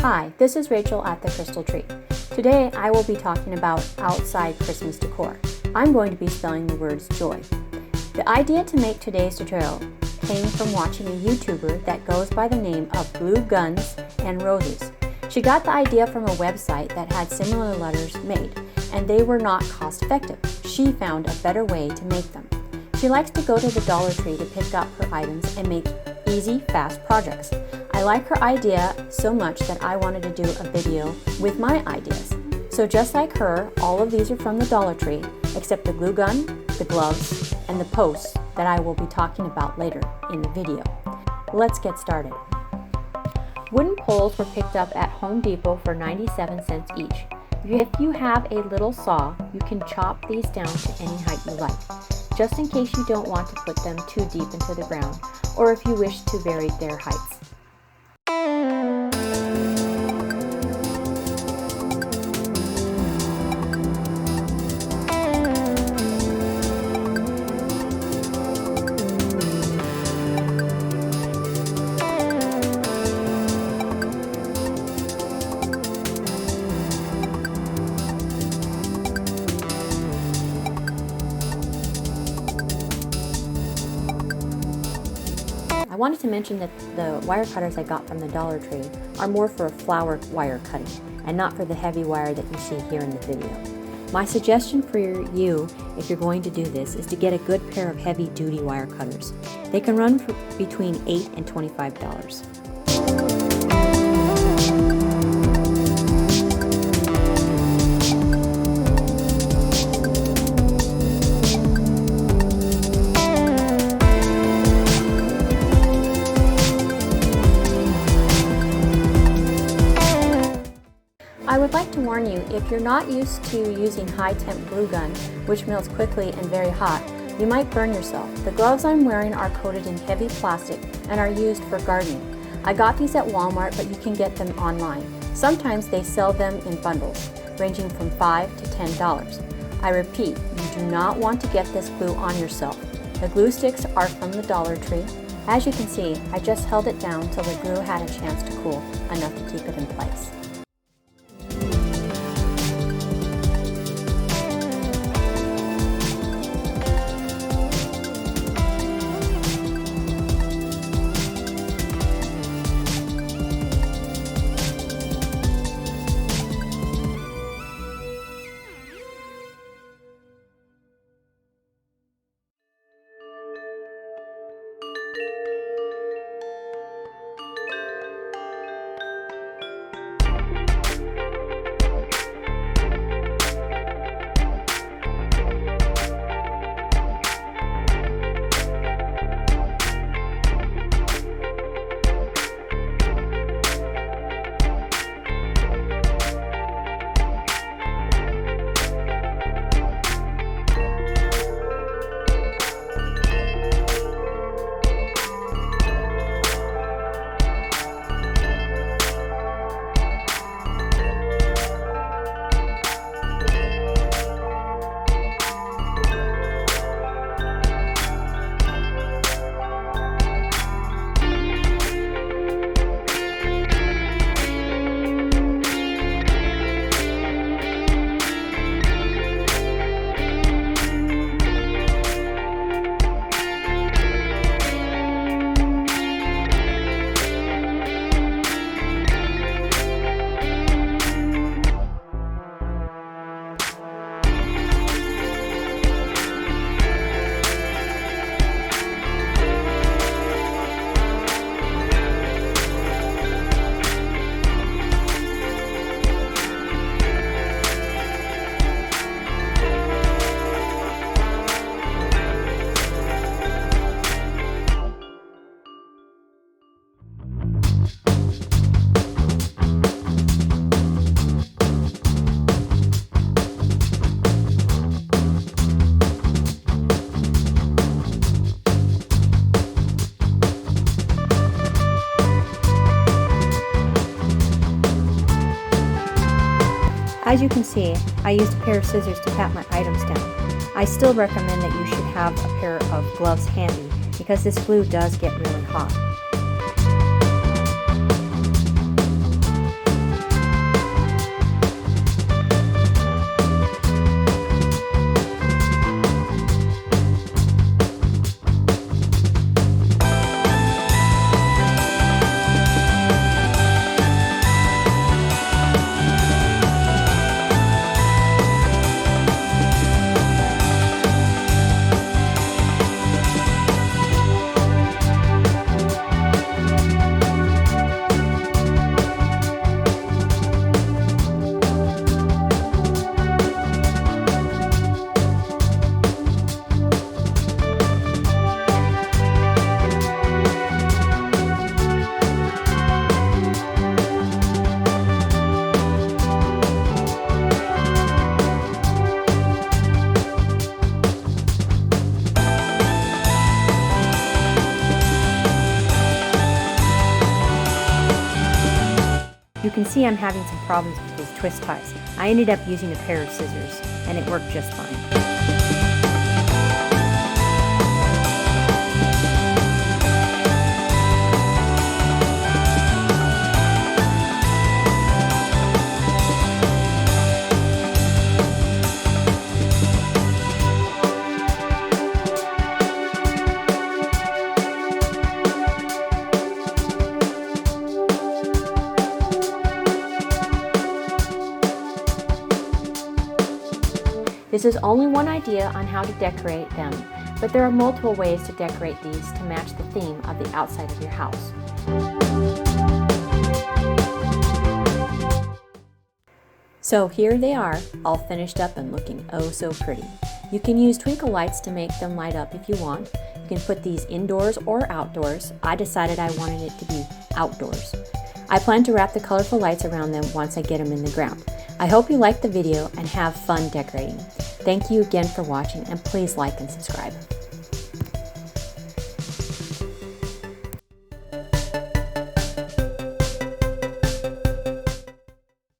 Hi, this is Rachel at the Crystal Tree. Today I will be talking about outside Christmas decor. I'm going to be spelling the words joy. The idea to make today's tutorial came from watching a YouTuber that goes by the name of Glue Guns and Roses. She got the idea from a website that had similar letters made, and they were not cost effective. She found a better way to make them. She likes to go to the Dollar Tree to pick up her items and make easy, fast projects. I like her idea so much that I wanted to do a video with my ideas. So just like her, all of these are from the Dollar Tree, except the glue gun, the gloves, and the posts that I will be talking about later in the video. Let's get started. Wooden poles were picked up at Home Depot for 97 cents each. If you have a little saw, you can chop these down to any height you like, just in case you don't want to put them too deep into the ground, or if you wish to vary their heights. I wanted to mention that the wire cutters I got from the Dollar Tree are more for flower wire cutting and not for the heavy wire that you see here in the video. My suggestion for you, if you're going to do this, is to get a good pair of heavy duty wire cutters. They can run for between $8 and $25. I would like to warn you, if you're not used to using high temp glue gun, which melts quickly and very hot, you might burn yourself. The gloves I'm wearing are coated in heavy plastic and are used for gardening. I got these at Walmart, but you can get them online. Sometimes they sell them in bundles, ranging from $5 to $10. I repeat, you do not want to get this glue on yourself. The glue sticks are from the Dollar Tree. As you can see, I just held it down till the glue had a chance to cool enough to keep it in place. As you can see, I used a pair of scissors to pat my items down. I still recommend that you should have a pair of gloves handy because this glue does get really hot. You can see I'm having some problems with those twist ties. I ended up using a pair of scissors, and it worked just fine. This is only one idea on how to decorate them, but there are multiple ways to decorate these to match the theme of the outside of your house. So here they are, all finished up and looking oh so pretty. You can use twinkle lights to make them light up if you want. You can put these indoors or outdoors. I decided I wanted it to be outdoors. I plan to wrap the colorful lights around them once I get them in the ground. I hope you liked the video and have fun decorating. Thank you again for watching, and please like and subscribe.